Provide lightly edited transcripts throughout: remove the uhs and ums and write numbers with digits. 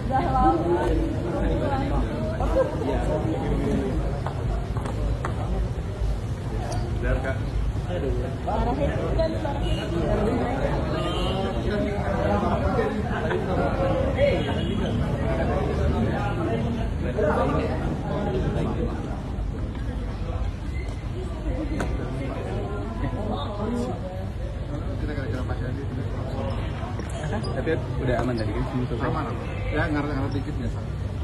Udah lama. Biar Kak. Kita kira-kira pakai aja. Tapi udah aman tadi kan? Aman. Ya ngaret-ngaret dikit biasa.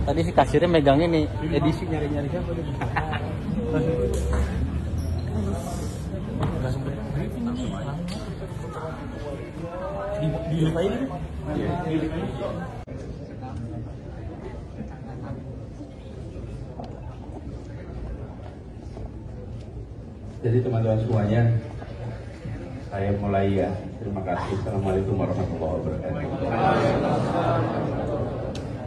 Tadi si kasirnya megang ini edisi nyari-nyari siapa dia? Langsung di live aja gitu? Iya. Jadi teman-teman semuanya, saya mulai ya. Terima kasih. Assalamualaikum warahmatullahi wabarakatuh.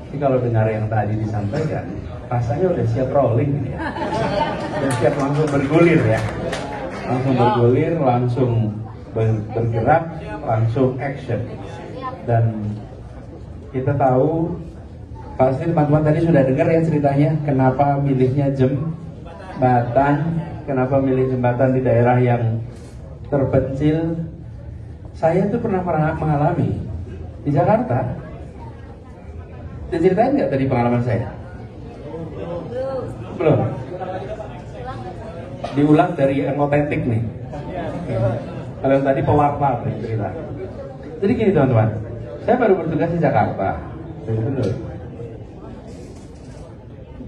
Jadi kalau dengar yang tadi disampaikan, rasanya udah siap rolling ya. Udah siap langsung bergulir ya. Langsung bergulir, langsung bergerak, langsung action. Dan kita tahu, pasti teman-teman tadi sudah dengar ya ceritanya, kenapa milihnya jembatan, kenapa milih jembatan di daerah yang terpencil. Saya tuh pernah mengalami di Jakarta. Diceritain nggak tadi pengalaman saya? Belum. Diulang dari yang otentik nih. Kalau yang tadi pewarta nih cerita. Jadi gini teman-teman, saya baru bertugas di Jakarta. Betul.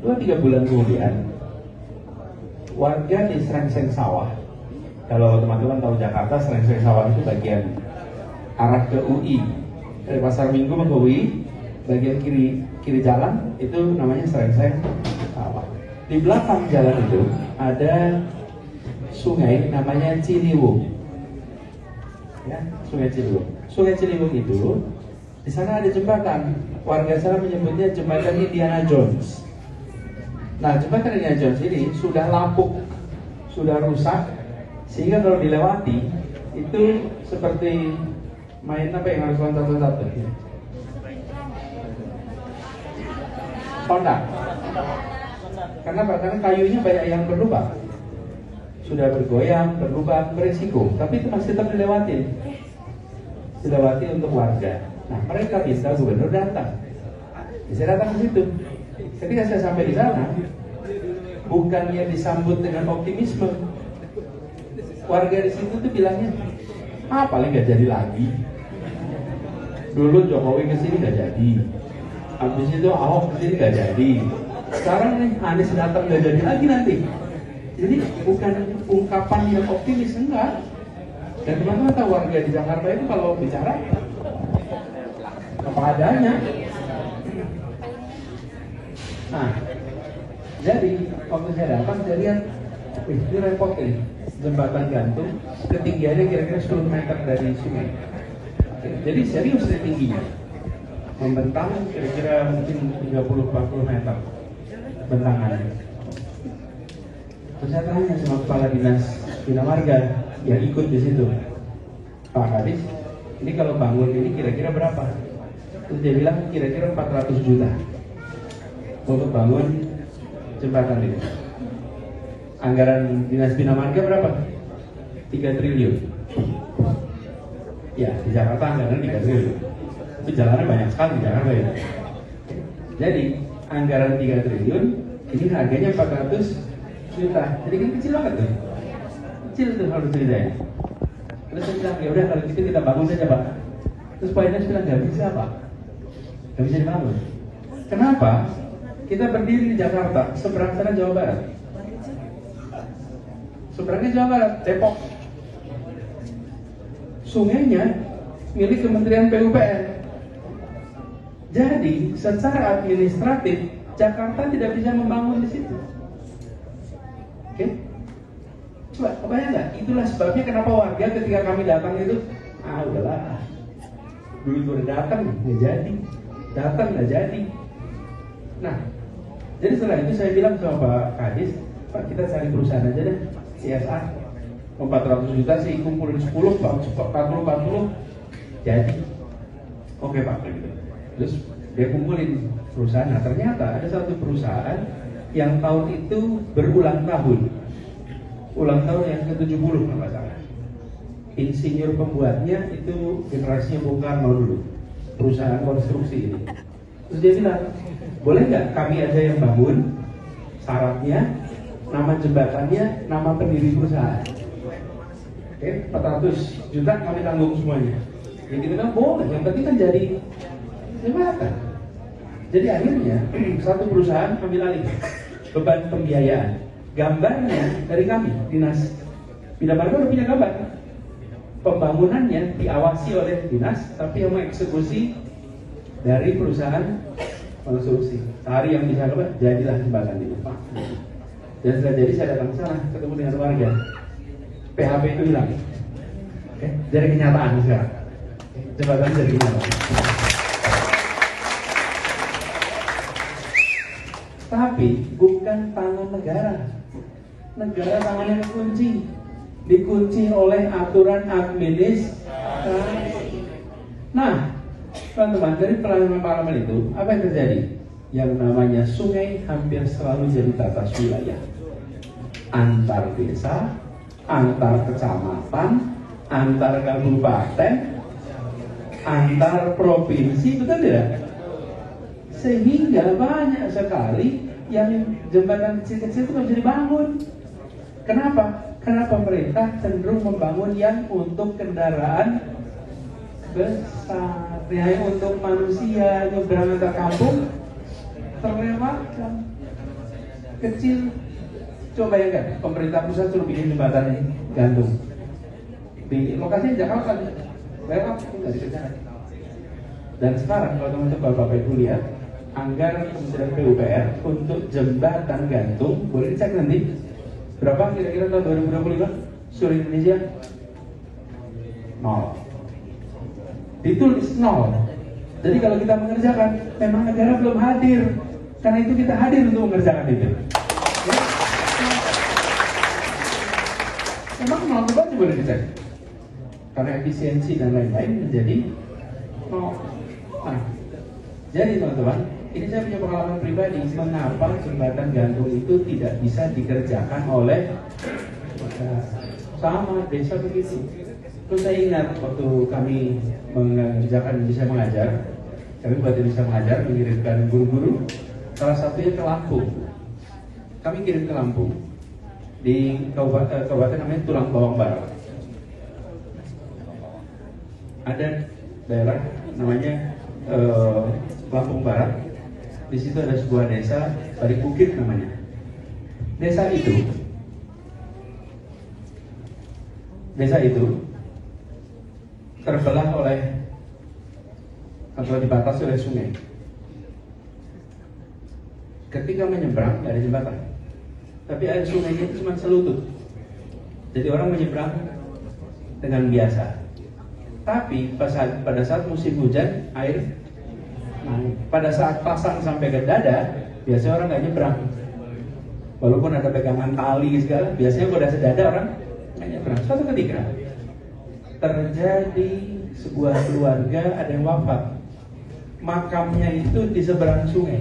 2-3 bulan kemudian, warga di Srengseng Sawah. Kalau teman-teman tahu Jakarta, Srengseng Sawah itu bagian arah ke UI. Dari Pasar Minggu ke UI, bagian kiri jalan itu namanya Srengseng Sawah. Di belakang jalan itu ada sungai namanya Ciliwung. Ya, Sungai Ciliwung. Sungai Ciliwung itu di sana ada jembatan. Warga sana menyebutnya jembatan Indiana Jones. Nah, jembatan Indiana Jones ini sudah lapuk, sudah rusak, sehingga kalau dilewati itu seperti main apa yang harus loncat-loncat tuh? Honda. Karena kayunya banyak yang berlubang. Sudah bergoyang, berlubang, berisiko, tapi itu masih tetap dilewati untuk warga. Nah, mereka minta gubernur datang. Saya datang ke situ. Ketika saya sampai di sana, bukannya disambut dengan optimisme. Warga di situ tuh bilangnya, paling nggak jadi lagi. Dulu Jokowi kesini nggak jadi, habis itu Ahok kesini nggak jadi. Sekarang nih Anies datang nggak jadi lagi nanti. Jadi bukan ungkapan yang optimis, enggak. Dan teman-teman tahu warga di Jakarta itu kalau bicara apa adanya. Nah, jadi waktu saya datang saya lihat, ini repot ini, jembatan gantung, ketinggiannya kira-kira 10 meter dari sungai. Jadi serius tingginya, membentang kira-kira mungkin 30-40 meter bentangannya. Terus saya tanya sama kepala dinas Bina Marga yang ikut di situ, Pak Kadis, ini kalau bangun ini kira-kira berapa? Terus dia bilang kira-kira 400 juta untuk bangun jembatan ini. Anggaran dinas Bina Marga berapa? 3 triliun. Ya, di Jakarta anggaran 3 triliun. Tapi jalannya banyak sekali di Jakarta ya. Jadi anggaran 3 triliun, ini harganya 400 juta. Jadi kan kecil banget tuh. Kecil tuh harus ceritanya. Terus saya bilang, ya udah kalau gitu kita bangun saja Pak. Terus Pak Inas bilang, gak bisa Pak, gak bisa dibangun. Kenapa? Kita berdiri di Jakarta, seberang sana Jawa Barat. Seberangnya Jawa Barat, Depok. Sungainya milik Kementerian PUPR. Jadi secara administratif Jakarta tidak bisa membangun di situ. Oke? Coba kebayang nggak? Itulah sebabnya kenapa warga ketika kami datang itu, udahlah, duit udah datang nggak jadi, datang nggak jadi. Nah, jadi setelah itu saya bilang sama Pak Kadis, Pak kita cari perusahaan aja deh, CSR, 400 juta sih kumpulin 10, Pak 40 jadi. Oke Pak, gitu. Terus Dia kumpulin perusahaan. Nah ternyata ada satu perusahaan yang tahun itu berulang tahun. Ulang tahun yang ke-70 kalau nggak salah. Insinyur pembuatnya itu generasinya Bung Karno dulu. Perusahaan konstruksi ini. Terus dia bilang, boleh nggak kami aja yang bangun? Syaratnya, nama jembatannya, nama pendiri perusahaan. Oke, 400 juta kami tanggung semuanya. Ya kita bilang boleh, yang penting kan jadi jembatan. Jadi akhirnya satu perusahaan ambil alih beban pembiayaan. Gambarnya dari kami, dinas Bina Marga udah punya gambar. Pembangunannya diawasi oleh dinas, tapi yang mengeksekusi dari perusahaan konstruksi. Sehari yang bisa apa? Jadilah jembatan itu. Dan setelah jadi saya datang ke sana, ketemu dengan warga. PHP itu hilang. Oke, dari kenyataan sekarang. Jembatan jadi kenyataan. Tapi bukan tangan negara. Negara tangannya dikunci oleh aturan administrasi. Nah, teman-teman, dari pengalaman itu apa yang terjadi? Yang namanya sungai hampir selalu jadi batas wilayah antar desa, antar kecamatan, antar kabupaten, antar provinsi, betul tidak? Sehingga banyak sekali yang jembatan kecil-kecil itu nggak bisa dibangun. Kenapa? Karena pemerintah cenderung membangun yang untuk kendaraan besar, yang untuk manusia nyebrang antar kampung terlewatkan. Kecil, coba bayangkan, pemerintah pusat suruh bikin jembatan gantung di lokasi Jakarta, lewat nggak dikerjakan. Dan sekarang kalau teman-teman Bapak Ibu lihat anggaran Kementerian PUPR untuk jembatan gantung, boleh dicek nanti berapa kira-kira tahun 2025 seluruh Indonesia? 0. Ditulis 0. Jadi kalau kita mengerjakan, memang negara belum hadir. Karena itu kita hadir untuk mengerjakan itu. Ya? Memang 0 coba boleh dicek. Karena efisiensi dan lain-lain menjadi 0. Nah, jadi teman-teman, ini saya punya pengalaman pribadi. Mengapa jembatan gantung itu tidak bisa dikerjakan oleh sama desa begitu? Terus saya ingat waktu kami mengerjakan Indonesia Mengajar, kami buat Indonesia Mengajar mengirimkan guru-guru, salah satunya ke Lampung. Kami kirim ke Lampung di kabupaten namanya Tulang Bawang Barat. Ada daerah namanya Lampung Barat. Di situ ada sebuah desa, Balik Bukit namanya. Desa itu terbelah oleh atau dibatasi oleh sungai. Ketika menyeberang nggak ada jembatan, tapi air sungainya itu cuma selutut. Jadi orang menyeberang dengan biasa. Tapi pada saat musim hujan air naik. Pada saat pasang sampai ke dada, biasanya orang nggak nyebrang. Walaupun ada pegangan tali segala, biasanya kalau udah sedada orang nggak nyebrang. Suatu ketika terjadi sebuah keluarga ada yang wafat. Makamnya itu di seberang sungai.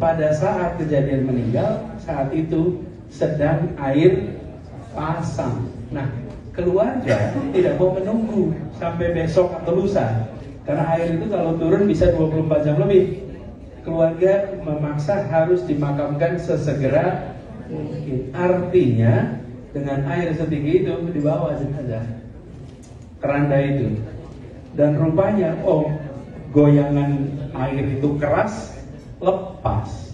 Pada saat kejadian meninggal, saat itu sedang air pasang. Nah, keluarga tidak mau menunggu sampai besok atau lusa. Karena air itu kalau turun bisa 24 jam lebih. Keluarga memaksa harus dimakamkan sesegera mungkin. Artinya dengan air setinggi itu dibawa jenazah keranda itu. Dan rupanya goyangan air itu keras, lepas.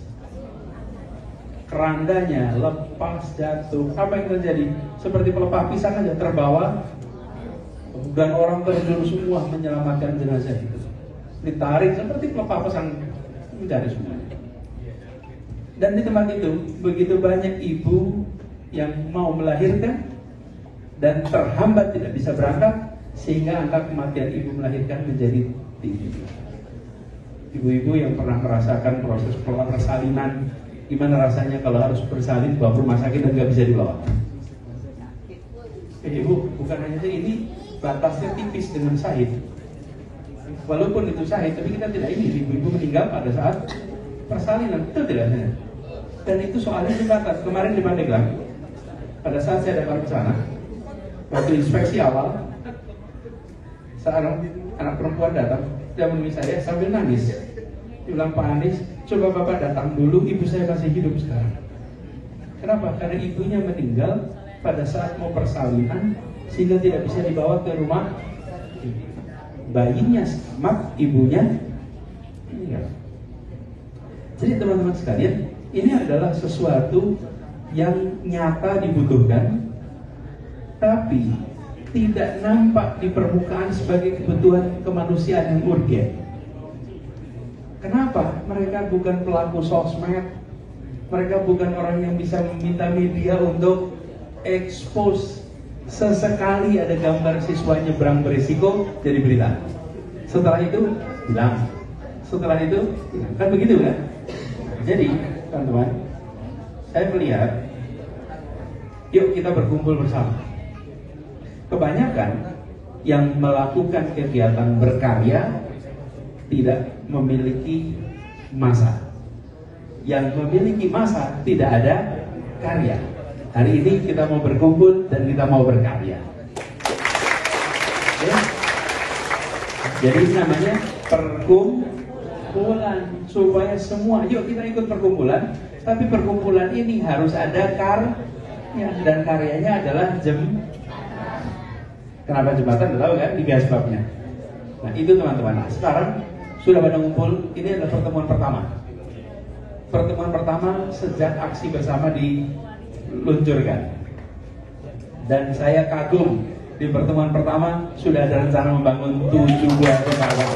Kerandanya lepas, jatuh. Apa yang terjadi? Seperti pelepah pisang aja terbawa. Dan orang terjun semua menyelamatkan jenazah itu. Ditarik seperti pelepah pisang, mencari semuanya. Dan di tempat itu begitu banyak ibu yang mau melahirkan dan terhambat tidak bisa berangkat, sehingga angka kematian ibu melahirkan menjadi tinggi. Ibu-ibu yang pernah merasakan proses persalinan, gimana rasanya kalau harus bersalin bawa ke rumah sakit dan nggak bisa dibawa? Ibu, bukan hanya itu, ini batasnya tipis dengan sahid. Walaupun itu syahid, tapi kita tidak ingin ibu-ibu meninggal pada saat persalinan, itu tidak hanya. Dan itu soalnya dibatas. Kemarin di Pandeglang, pada saat saya datang ke sana, waktu inspeksi awal, seorang anak perempuan datang, dia menemui saya sambil nangis. Dia bilang, Pak Anies, coba Bapak datang dulu, ibu saya masih hidup sekarang. Kenapa? Karena ibunya meninggal pada saat mau persalinan, sehingga tidak bisa dibawa ke rumah. Bayinya selamat, ibunya meninggal. Jadi teman-teman sekalian, ini adalah sesuatu yang nyata dibutuhkan, tapi tidak nampak di permukaan sebagai kebutuhan kemanusiaan yang urgen. Kenapa? Mereka bukan pelaku sosmed, mereka bukan orang yang bisa meminta media untuk expose. Sesekali ada gambar siswa nyebrang berisiko jadi berita. Setelah itu hilang. Setelah itu hilang. Kan begitu kan? Jadi teman-teman, saya melihat, yuk kita berkumpul bersama. Kebanyakan yang melakukan kegiatan berkarya tidak memiliki masa. Yang memiliki masa tidak ada karya. Hari ini kita mau berkumpul dan kita mau berkarya. Ya? Jadi namanya perkumpulan, supaya semua, yuk kita ikut perkumpulan. Tapi perkumpulan ini harus ada karya, dan karyanya adalah Kenapa jembatan? Tahu kan? 3 sebabnya. Nah itu teman-teman. Nah, sekarang sudah pada ngumpul. Ini adalah pertemuan pertama. Pertemuan pertama sejak aksi bersama diluncurkan. Dan saya kagum, di pertemuan pertama sudah ada rencana membangun 7 buah rumah.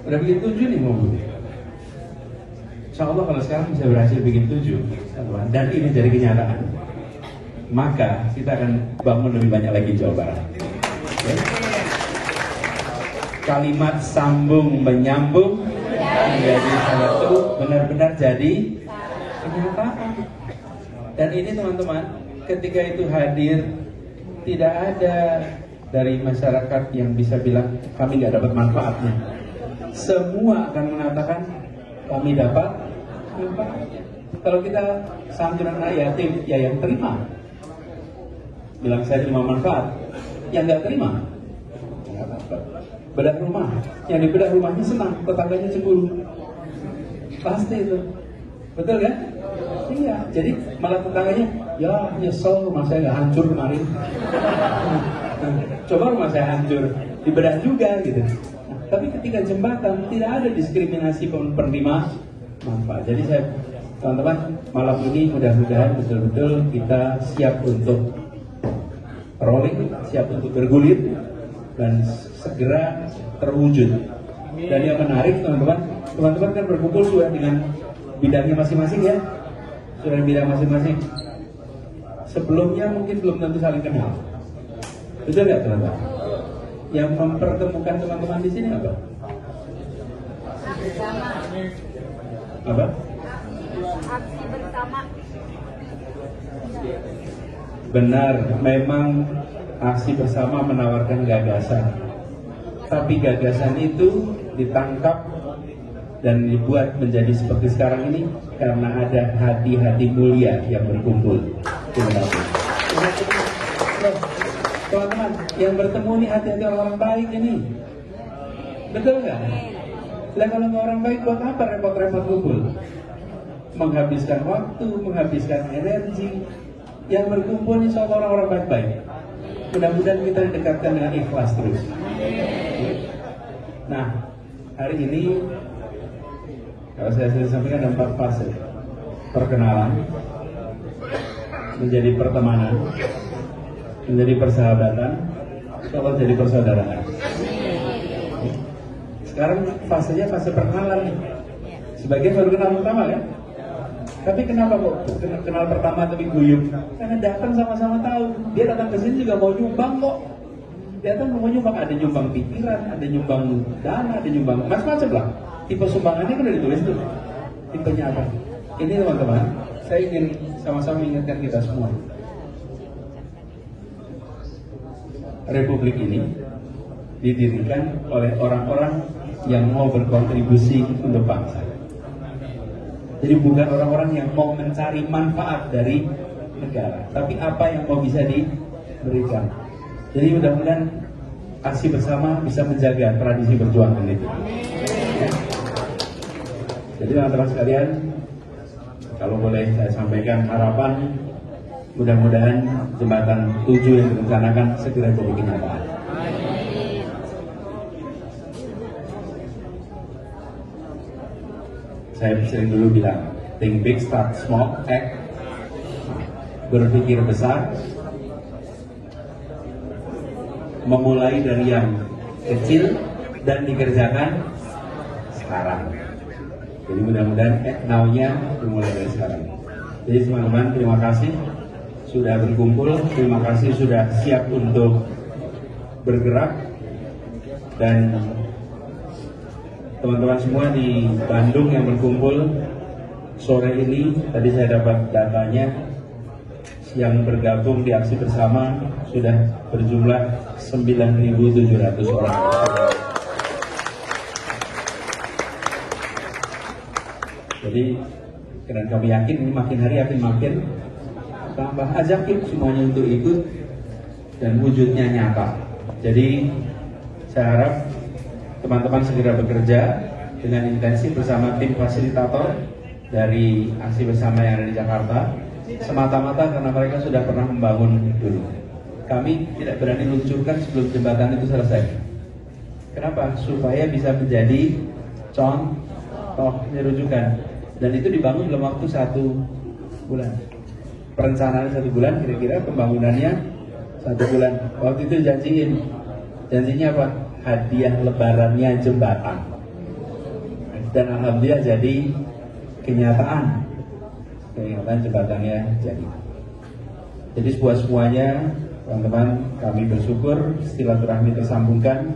Udah bikin 7 nih mau. Insya Allah kalau sekarang bisa berhasil bikin 7, dan ini jadi kenyataan, maka kita akan bangun lebih banyak lagi Jawa Barat. Okay? Kalimat sambung menyambung menjadi satu, benar-benar jadi kenyataan. Dan ini teman-teman, ketika itu hadir, tidak ada dari masyarakat yang bisa bilang kami nggak dapat manfaatnya. Semua akan mengatakan kami dapat manfaatnya. Kalau kita santunan anak yatim, ya yang terima bilang saya terima manfaat, yang nggak terima nggak dapat. Bedah rumah, yang di bedah rumahnya senang, tetangganya cemburu, pasti itu, betul kan? Iya, jadi malah tetangganya, ya nyesel rumah saya nggak hancur kemarin. Coba rumah saya hancur, dibedah juga gitu. Nah, tapi ketika jembatan tidak ada diskriminasi penerima manfaat. Jadi saya, teman-teman, malam ini mudah-mudahan betul-betul kita siap untuk rolling, siap untuk bergulir, dan segera terwujud. Dan yang menarik teman-teman kan berkumpul sudah dengan bidangnya masing-masing ya, sudah bidang masing-masing. Sebelumnya mungkin belum tentu saling kenal, betul nggak teman-teman? Yang mempertemukan teman-teman di sini apa? Apa? Aksi bersama. Benar, memang aksi bersama menawarkan gagasan, tapi gagasan itu ditangkap dan dibuat menjadi seperti sekarang ini karena ada hati-hati mulia yang berkumpul. Terima kasih. Teman-teman, yang bertemu ini hati-hati orang baik ini, betul nggak? Lah kalau nggak orang baik, buat apa repot-repot kumpul? Menghabiskan waktu, menghabiskan energi. Yang berkumpul ini soal orang-orang baik-baik. Mudah-mudahan kita didekatkan dengan ikhlas terus. Nah, hari ini kalau saya sudah sampaikan ada 4 fase. Perkenalan, menjadi pertemanan, menjadi persahabatan, kalau jadi persaudaraan. Sekarang fasenya fase perkenalan nih. Sebagian baru kenal pertama kan? Tapi kenapa kok kenal pertama tapi guyup? Karena datang sama-sama tahu. Dia datang ke sini juga mau nyumbang kok. Datang mau nyumbang, ada nyumbang pikiran, ada nyumbang dana, ada nyumbang macam-macam lah. Tipe sumbangannya kan udah ditulis tuh. Tipenya apa? Ini teman-teman, saya ingin sama-sama mengingatkan kita semua. Republik ini didirikan oleh orang-orang yang mau berkontribusi untuk bangsa. Jadi bukan orang-orang yang mau mencari manfaat dari negara, tapi apa yang mau bisa diberikan. Jadi mudah-mudahan aksi bersama bisa menjaga tradisi perjuangan itu. Ya. Jadi teman-teman sekalian, kalau boleh saya sampaikan harapan, mudah-mudahan jembatan 7 yang direncanakan segera jadi kenyataan. Saya sering dulu bilang, think big, start small, act. Berpikir besar, memulai dari yang kecil dan dikerjakan sekarang. Jadi mudah-mudahan act now-nya dimulai dari sekarang. Jadi teman-teman, terima kasih sudah berkumpul, terima kasih sudah siap untuk bergerak, dan teman-teman semua di Bandung yang berkumpul sore ini, tadi saya dapat datanya, yang bergabung di aksi bersama sudah berjumlah 9.700 orang. Jadi dan kami yakin ini makin hari makin tambah ajakin semuanya untuk ikut dan wujudnya nyata. Jadi saya harap teman-teman segera bekerja dengan intensif bersama tim fasilitator dari aksi bersama yang ada di Jakarta, semata-mata karena mereka sudah pernah membangun dulu. Kami tidak berani luncurkan sebelum jembatan itu selesai. Kenapa? Supaya bisa menjadi contoh rujukan. Dan itu dibangun dalam waktu 1 bulan. Perencanaannya 1 bulan, kira-kira pembangunannya 1 bulan. Waktu itu janjinya apa? Hadiah lebarannya jembatan. Dan alhamdulillah jadi kenyataan jembatannya jadi. Jadi semuanya teman-teman, kami bersyukur silaturahmi tersambungkan.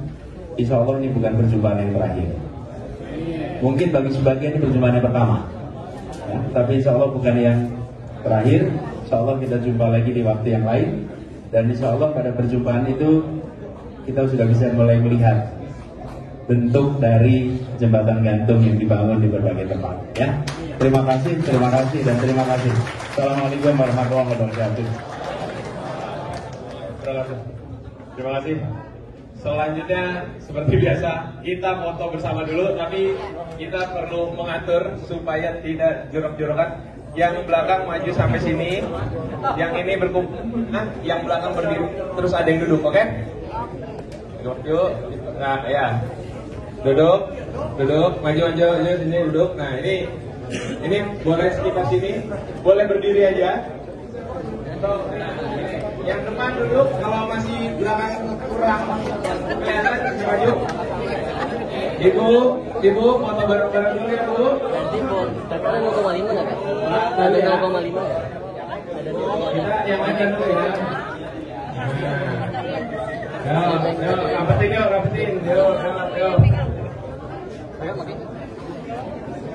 Insya Allah ini bukan perjumpaan yang terakhir. Mungkin bagi sebagian ini perjumpaan yang pertama, ya, tapi insya Allah bukan yang terakhir. Insya Allah kita jumpa lagi di waktu yang lain. Dan insya Allah pada perjumpaan itu kita sudah bisa mulai melihat bentuk dari jembatan gantung yang dibangun di berbagai tempat. Ya, terima kasih dan terima kasih. Assalamualaikum warahmatullahi wabarakatuh. Terima kasih. Selanjutnya seperti biasa kita foto bersama dulu, tapi kita perlu mengatur supaya tidak jorok-jorokan. Yang belakang maju sampai sini, yang ini berkumpul, yang belakang berdiri, terus ada yang duduk, oke? Yuk, nah ya, duduk, maju sini duduk. Nah ini boleh sekitar sini, boleh berdiri aja. Yang depan duduk, kalau masih belakang kurang kelihatan bisa maju. Ibu, foto bareng-bareng dulu ya Bu. Nanti totalnya 0,5 nggak kan? Ada 0,5 ya? Kita yang akan dulu ya. Rapetin. Yuk.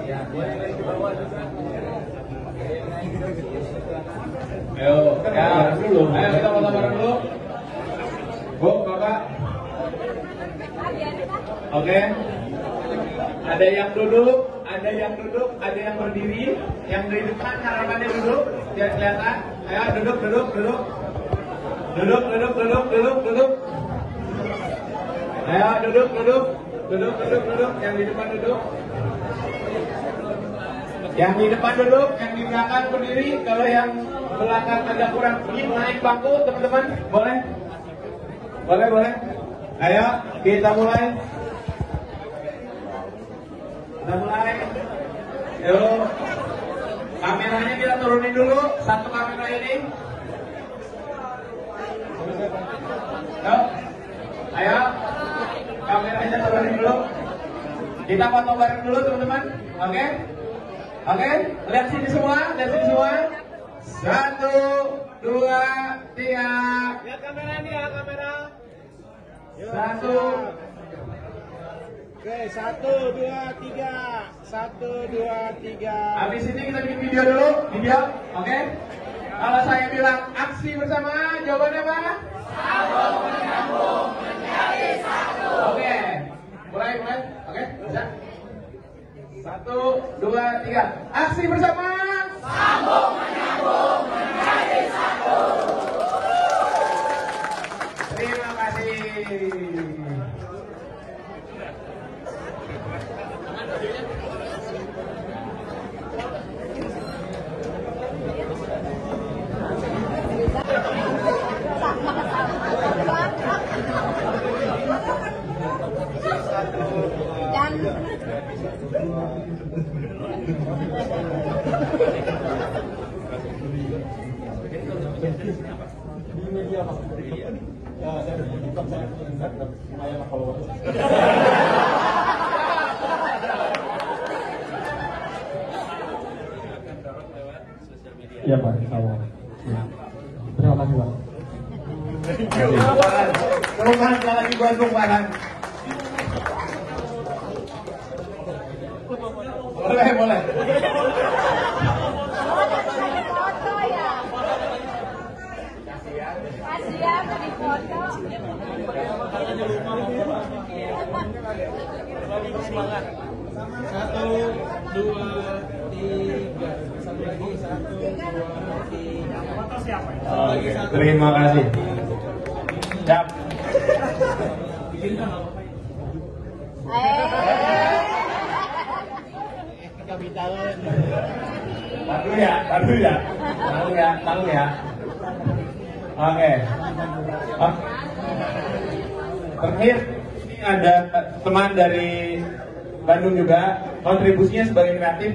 Ya, boleh naik ke bawah juga. Ayo, dulu. Ayo kita foto bareng dulu. Bu, Bapak. Oke. Ada yang duduk, ada yang berdiri. Yang di depan harapannya duduk, biar kelihatan. Ayo duduk. Duduk. Ayo duduk. Yang di depan duduk. Yang di depan duduk, yang di belakang berdiri. Kalau yang belakang agak kurang ingin naik bangku, teman-teman, boleh? Boleh. Ayo, kita mulai. Yuk. Kameranya kita turunin dulu, satu kamera ini. Yuk. Ayo. Kameranya turunin dulu. Kita foto bareng dulu, teman-teman. Oke, lihat sini semua. 1, 2, 3. Lihat kamera ini ya, kamera. 1. Oke, 1, 2, 3. 1, 2, 3. Habis ini kita bikin video dulu, oke? Kalau saya bilang aksi bersama, jawabannya apa? 1, 2, 3. Aksi bersama. Sambung menyambung menjadi satu. Terima kasih. Dan Iya Pak, insya-Allah. Terima kasih Pak. Perumahan lagi Bandung Barat. Boleh, boleh. foto ya. Kasihan di foto. Satu, dua, tiga. Satu lagi, satu, dua, tiga. Oke, terima kasih. Siap. Tahu ya. Oke. Terakhir, ini ada teman dari Bandung juga, kontribusinya sebagai kreatif.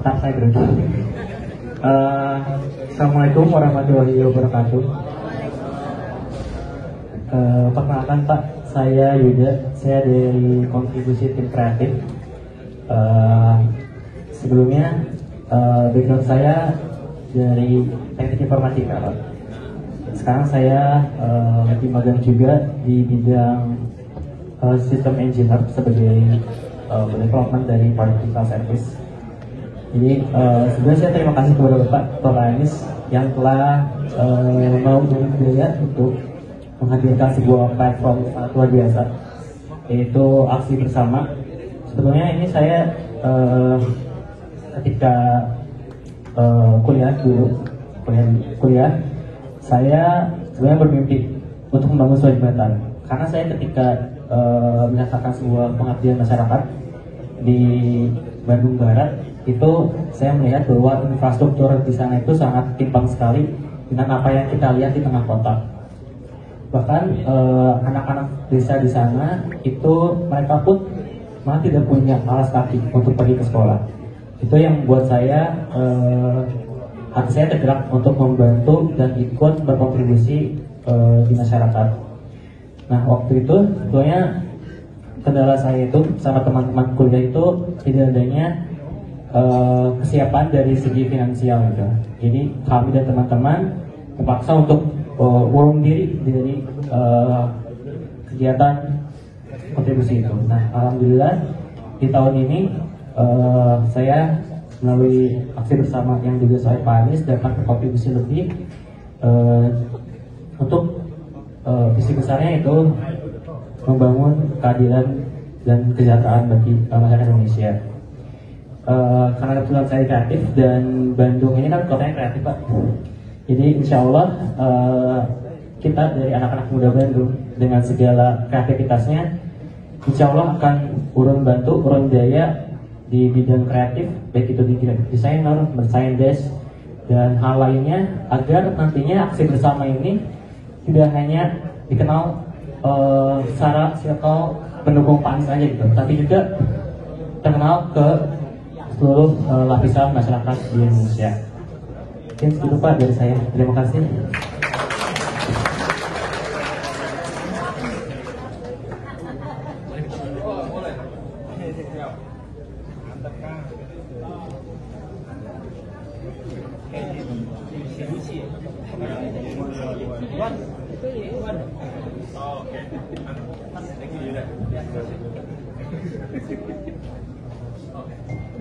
Tak saya berhenti. Assalamualaikum warahmatullahi wabarakatuh. Perkenalkan Pak, saya Yuda. Saya dari kontribusi tim kreatif. Sebelumnya background saya dari teknik informatika Pak. Sekarang saya lagi magang juga di bidang sistem engineer sebagai development dari particle service. Jadi sebenarnya saya terima kasih kepada Bapak Tolainis yang telah mau berjaya untuk menghadirkan sebuah platform sangat luar biasa, yaitu aksi bersama. Sebetulnya ini saya ketika kuliah saya sebenarnya bermimpi untuk membangun sebuah jembatan, karena saya ketika menyatakan sebuah pengabdian masyarakat di Bandung Barat itu saya melihat bahwa infrastruktur di sana itu sangat timpang sekali dengan apa yang kita lihat di tengah kota. Bahkan anak-anak desa di sana itu mereka pun malah tidak punya alas kaki untuk pergi ke sekolah. Itu yang membuat saya hati saya tergerak untuk membantu dan ikut berkontribusi di masyarakat. Nah waktu itu sebetulnya kendala saya itu sama teman-teman kuliah itu tidak adanya kesiapan dari segi finansial gitu. Jadi kami dan teman-teman terpaksa untuk urung diri dari kegiatan kontribusi itu. Nah alhamdulillah di tahun ini saya melalui aksi bersama yang juga saya Pak Anies dapat berkontribusi lebih untuk visi besarnya itu membangun keadilan dan kesejahteraan bagi masyarakat Indonesia. Karena kebetulan saya kreatif dan Bandung ini kan kotanya kreatif Pak. Jadi insya Allah kita dari anak-anak muda Bandung dengan segala kreativitasnya, insya Allah akan urun bantu, urun daya di bidang kreatif, baik itu di desainer, merchandise dan hal lainnya, agar nantinya aksi bersama ini tidak hanya dikenal secara circle pendukung Pak Anies aja gitu, tapi juga terkenal ke seluruh lapisan masyarakat di Indonesia. Mungkin segitu Pak dari saya. Terima kasih.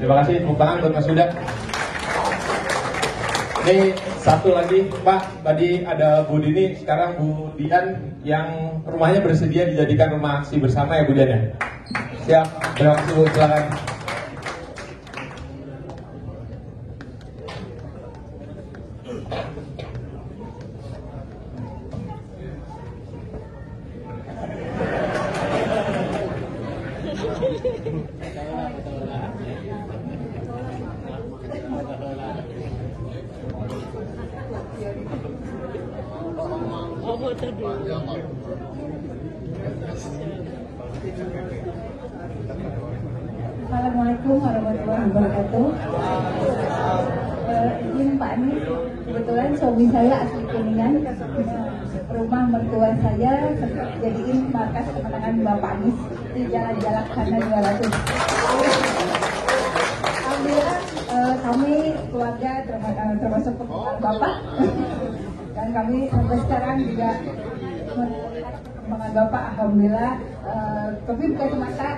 Terima kasih, tepuk tangan buat Mas Huda. Ini satu lagi, Pak. Tadi ada Bu Dini, sekarang Bu Dian yang rumahnya bersedia dijadikan rumah aksi bersama ya Bu Dian ya? Siap, terima kasih Bu, silakan. Assalamualaikum warahmatullahi wabarakatuh. Izin Pak Anies, kebetulan suami saya asli Kuningan. Rumah mertua saya jadiin markas kemenangan Bapak Anies di Jalan Jalaksana 200. Alhamdulillah kami keluarga termasuk Bapak dan kami sampai sekarang juga melihat perkembangan Bapak. Alhamdulillah, tapi bukan semata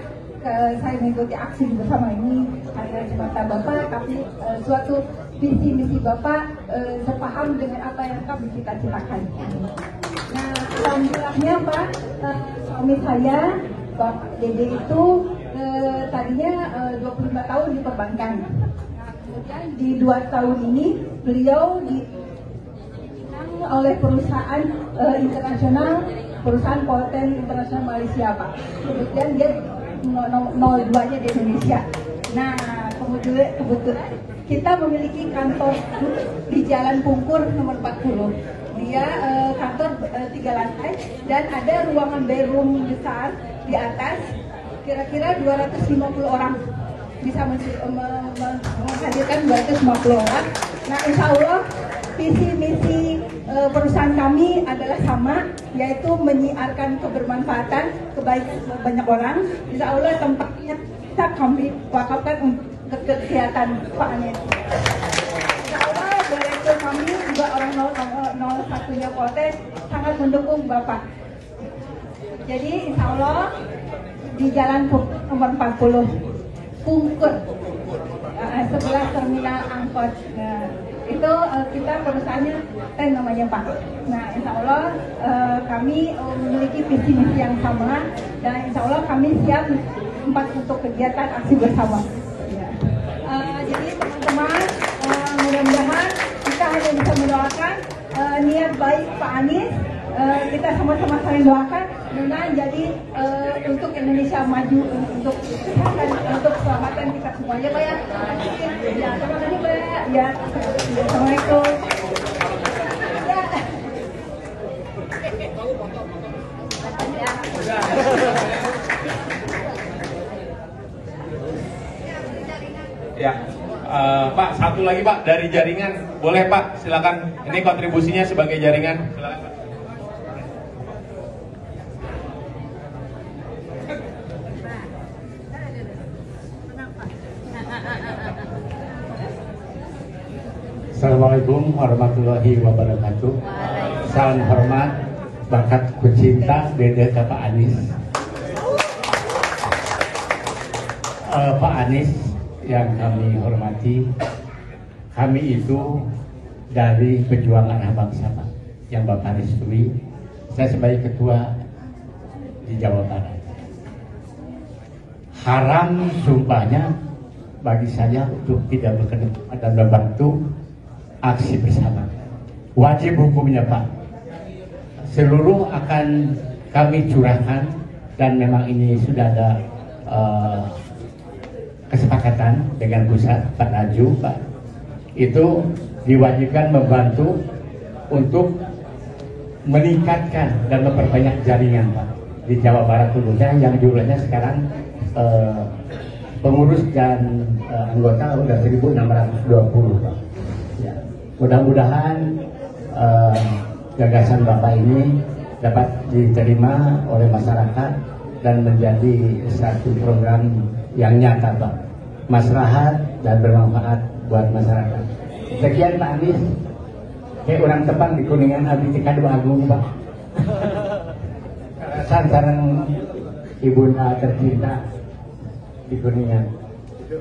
saya mengikuti aksi bersama ini hanya semata Bapak, tapi suatu visi misi Bapak sepaham dengan apa yang kami cita-citakan. Nah, alhamdulillahnya Pak, suami saya Bapak Dede itu tadinya 25 tahun di perbankan. Nah, kemudian di 2 tahun ini beliau oleh perusahaan internasional, perusahaan Polten Internasional Malaysia Pak. Kemudian dia 02-nya di Indonesia. Nah, kemudian kita memiliki kantor di Jalan Pungkur nomor 40. Dia kantor 3 lantai dan ada ruangan bedroom besar di atas, kira-kira 250 orang, bisa menghadirkan 250 orang. Nah, insya Allah visi misi perusahaan kami adalah sama, yaitu menyiarkan kebermanfaatan kebaikan banyak orang. Insya Allah tempatnya kita kami wakafkan untuk kegiatan Pak Anies. Insya Allah direktur kami juga orang 01-nya Poltes sangat mendukung Bapak. Jadi insya Allah di Jalan nomor 40 Pungkur sebelah terminal angkot. Nah, itu kita perusahaannya namanya Pak. Nah, insya Allah kami memiliki visi misi yang sama dan insya Allah kami siap untuk kegiatan aksi bersama. Ya. Jadi teman-teman, mudah-mudahan kita hanya bisa mendoakan niat baik Pak Anies. Kita sama-sama saling doakan dengan jadi untuk Indonesia maju, untuk kesehatan, untuk keselamatan kita semuanya Pak ya. Ya, terima kasih Pak ya. Assalamualaikum. Ya, Pak, satu lagi Pak dari jaringan, boleh Pak, silakan. Ini kontribusinya sebagai jaringan. Silakan Pak. Assalamualaikum warahmatullahi wabarakatuh. Salam hormat, bakat kucinta Dede ke Pak Anies. Pak Anies yang kami hormati, kami itu dari perjuangan abang sama yang Bapak restui. Saya sebagai ketua di Jawa Barat. Haram sumpahnya bagi saya untuk tidak bekerja dan membantu aksi bersama. Wajib hukumnya Pak. Seluruh akan kami curahkan dan memang ini sudah ada kesepakatan dengan pusat Pak Raju Pak. Itu diwajibkan membantu untuk meningkatkan dan memperbanyak jaringan Pak di Jawa Barat khususnya yang jumlahnya sekarang pengurus dan anggota sudah 1.620 Pak. Ya. Mudah-mudahan gagasan Bapak ini dapat diterima oleh masyarakat dan menjadi satu program yang nyata Pak, maslahat dan bermanfaat buat masyarakat. Sekian Pak Anies, kayak orang Tepang di Kuningan abdi tika 2 agung Pak. Sareng ibunda tercinta di Kuningan. Itu